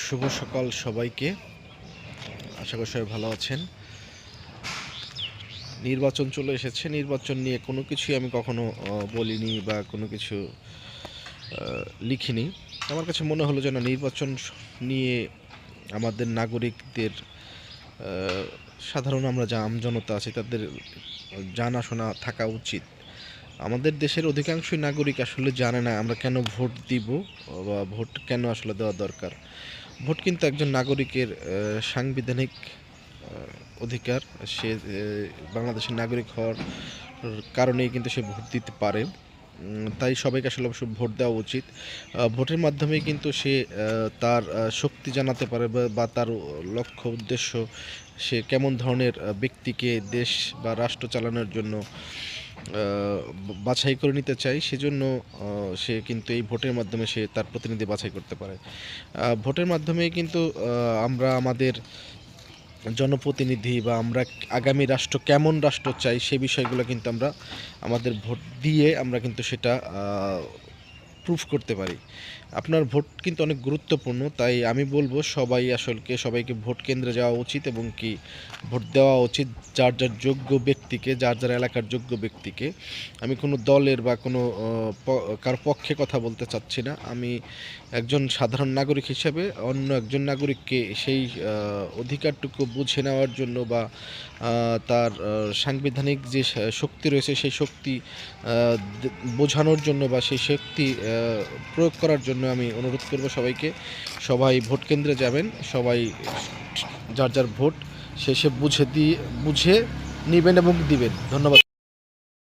শুভ সকাল সবাইকে। আশা করি সবাই ভালো আছেন। নির্বাচন চলে এসেছে। নির্বাচন নিয়ে কোনো কিছুই আমি কখনো বলিনি বা কোনো কিছু লিখিনি। আমার কাছে মনে হলো যে না, নির্বাচন নিয়ে আমাদের নাগরিকদের, সাধারণ আমরা যা আমজনতা আছি তাদের জানাশোনা থাকা উচিত। আমাদের দেশের অধিকাংশই নাগরিক আসলে জানে না আমরা কেন ভোট দিব বা ভোট কেন আসলে দেওয়া দরকার। ভোট কিন্তু একজন নাগরিকের সাংবিধানিক অধিকার। সে বাংলাদেশের নাগরিক হওয়ার কারণেই কিন্তু সে ভোট দিতে পারে। তাই সবাইকে আসলে অবশ্য ভোট দেওয়া উচিত। ভোটের মাধ্যমেই কিন্তু সে তার শক্তি জানাতে পারে বা তার লক্ষ্য উদ্দেশ্য, সে কেমন ধরনের ব্যক্তিকে দেশ বা রাষ্ট্র চালানোর জন্য বাছাই করে নিতে চায়। সেজন্য সে কিন্তু এই ভোটের মাধ্যমে সে তার প্রতিনিধি বাছাই করতে পারে। ভোটের মাধ্যমেই কিন্তু আমরা আমাদের জনপ্রতিনিধি বা আমরা আগামী রাষ্ট্র কেমন রাষ্ট্র চাই সে বিষয়গুলো কিন্তু আমরা আমাদের ভোট দিয়ে আমরা কিন্তু সেটা প্রুফ করতে পারি। আপনার ভোট কিন্তু অনেক গুরুত্বপূর্ণ। তাই আমি বলবো সবাইকে ভোট কেন্দ্রে যাওয়া উচিত এবং কি ভোট দেওয়া উচিত যার যার যোগ্য ব্যক্তিকে, যার যার এলাকার যোগ্য ব্যক্তিকে। আমি কোনো দলের বা কোনো কারো পক্ষে কথা বলতে চাচ্ছি না। আমি একজন সাধারণ নাগরিক হিসেবে অন্য একজন নাগরিককে সেই অধিকারটুকু বুঝে নেওয়ার জন্য বা তার সাংবিধানিক যে শক্তি রয়েছে সেই শক্তি বোঝানোর জন্য বা সেই শক্তি প্রয়োগ করার জন্য আমি অনুরোধ করব সবাইকে। সবাই ভোট কেন্দ্রে যাবেন। সবাই যার যার ভোট বুঝে নিবেন এবং দিবেন। ধন্যবাদ।